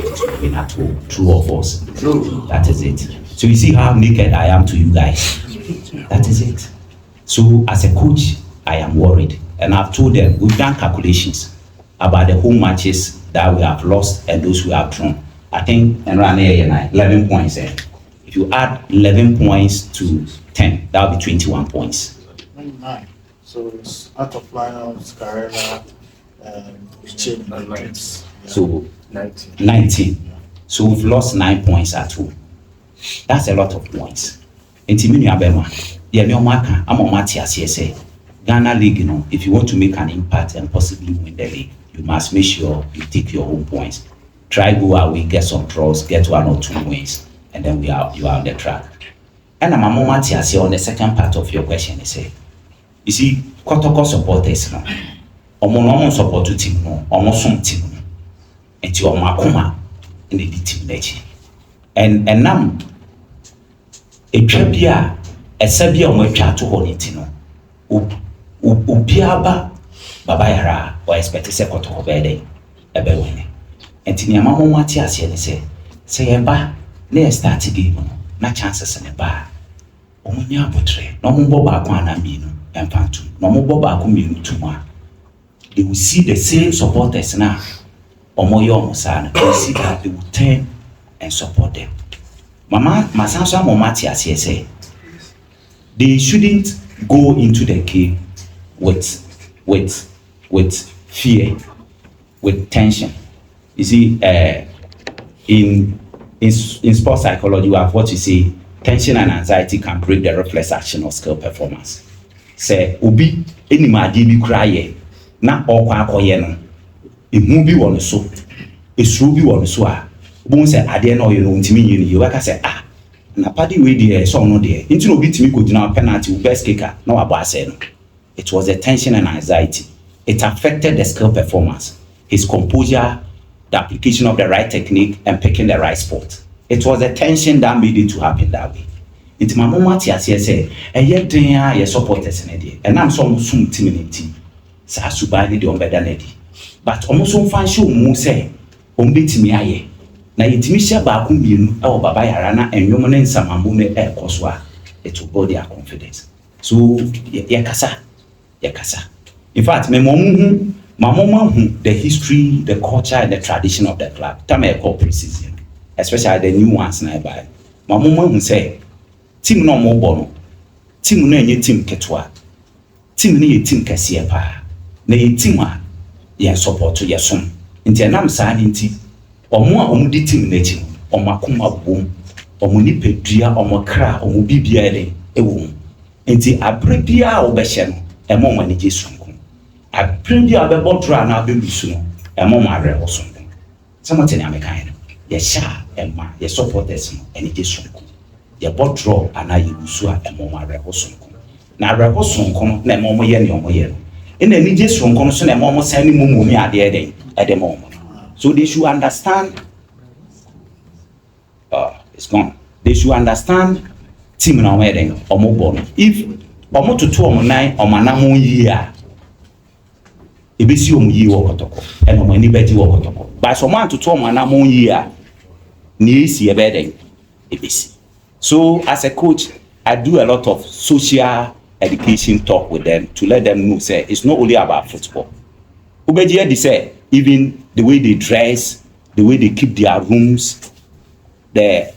to win at home. True or false? True. That is it. So you see how naked I am to you guys. That is it. So as a coach, I am worried, and I've told them we've done calculations about the home matches that we have lost and those we have drawn. I think and around 11 points. If you add 11 points to 10, that will be 21 points. 9. So it's out of finals, Carrera, and right. So 19. So we've lost 9 points at home. That's a lot of points. Intimini Abema, Yamiomaka, Amomati say Ghana League, if you want to make an impact and possibly win the league, you must make sure you take your own points. Try go away, get some draws, get 1 or 2 wins, and then you are on the track. And I'm Amomati on the second part of your question, you see, Kotoko supporters, Omono support to team, Omosum team, and your Makuma in the team nature. And now, a trabia, a sabia mwepia to honitino, upiaba, babayara, or expect se Kotoko bede, ebewene. And tinia mamo matia say eba, ne start game, na chances in a bar. Omunya botre, no mumbo bakwana minu, and pantu, no mumbo bakuminu tuma. They will see the same supporters now, Omoyo Mosana, they will see that they will turn and support them. Mama, Masansa Momati say they shouldn't go into the game with fear, with tension. You see, in sports psychology, you have what you say, tension and anxiety can break the reflex action of skill performance. Say, Obi, any madi cry, na okwa akoye no, emu bi wo no so, esuru bi wo no so a, bo say ade na oye no ntimi yin ni, we ka say na padi we dey so no dey. Nti no bi timi ko gina penalty wo best kicker na wa ba say no. It was the tension and anxiety. It affected the skill performance, his composure, the application of the right technique, and picking the right spot. It was the tension that made it to happen that way. It's my moment here say, yet your supporters in it, and I'm so soon timidity. Sa subani the ombeda nedi. But almost on fan show mo say, ombeti mi aye. Na yitimi share ba kumbinu, baba yarana, and yomonen samamune koswa. It will build their confidence. So, yakasa. In fact, my mama the history, the culture, and the tradition of the club. Time I call preseason, especially the new ones now by. My mama say, team no more bono, team no any team ketwa, team ni team kesiye pa, na team a ye support to ye son. Inti anam sa inti, omo di team nechi, omo akuma bom, omo ni pedua, omo kra, omo bibia ele ewo. Inti abrebia obehye no, emo mani je sunku. Abrebia obebo dra na abelusu no, emo ma re osonku. Something American. Ye sha ema, ye supporters no, eni je sunku. Ye bought draw and I use a moma rehoson. Now, rehoson come, na momo yen your moyer. In the immediate from concern, a momo sending mummy at the moment. So they should understand. It's gone. They should understand team na wedding or mobile. If omo to 2 or 9 or manamo year, ebisi ye Kotoko, and omo anybody Kotoko. By someone to 2 or manamo year, ni si a wedding, ebisi. So as a coach, I do a lot of social education talk with them to let them know, say, it's not only about football. Ubeji say, even the way they dress, the way they keep their rooms,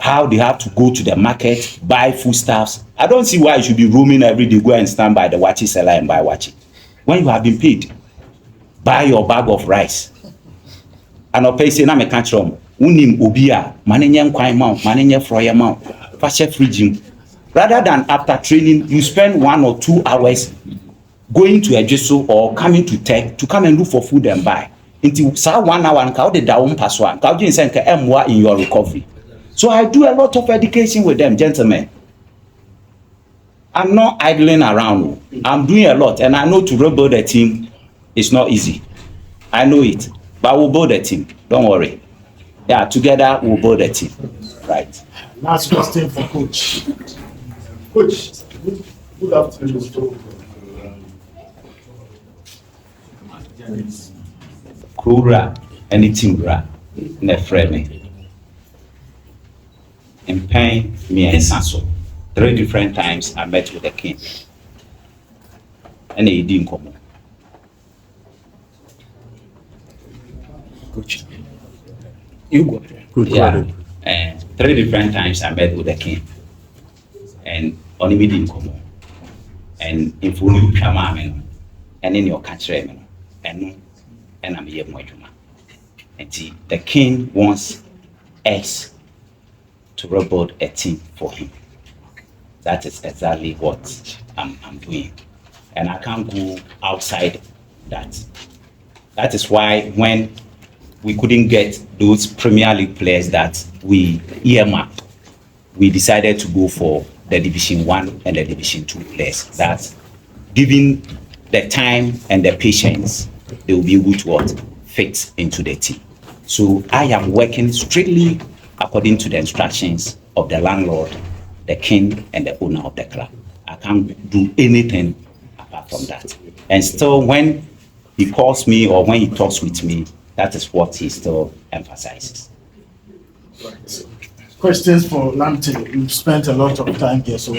how they have to go to the market, buy foodstuffs. I don't see why you should be roaming every day, go and stand by the wachi seller and buy wachi. When you have been paid, buy your bag of rice. And I'll pay say, na me catch rum. Unim obia, manenye kwai mount, manenye froya mount. Rather than after training, you spend 1 or 2 hours going to a Jesu or coming to tech to come and look for food and buy. Until 1 hour and the down pass one, in your recovery. So I do a lot of education with them, gentlemen. I'm not idling around. I'm doing a lot, and I know to rebuild a team is not easy. I know it, but we'll build a team. Don't worry. Yeah, together we'll build a team. Right. Last question for Coach. Coach, good afternoon. Kura, any team, na ɛfrɛ me mpɛn mmiɛnsa so 3 different times I met with the king ɛna yɛdi nkɔmmɔ. Coach, you go ahead. Yeah, and 3 different times I met with the king and on me di nkɔmmɔ and if we look at me and in your country and I'm here more adwuma. And the king wants us to rebuild a team for him. That is exactly what I'm doing. And I can't go outside that. That is why when we couldn't get those Premier League players that we earmarked, we decided to go for the Division 1 and the Division 2 players. That given the time and the patience, they will be able to what? Fit into the team. So I am working strictly according to the instructions of the landlord, the king, and the owner of the club. I can't do anything apart from that. And still, when he calls me or when he talks with me, that is what he still emphasizes. Right. Questions for Lamptey. You've spent a lot of time here, so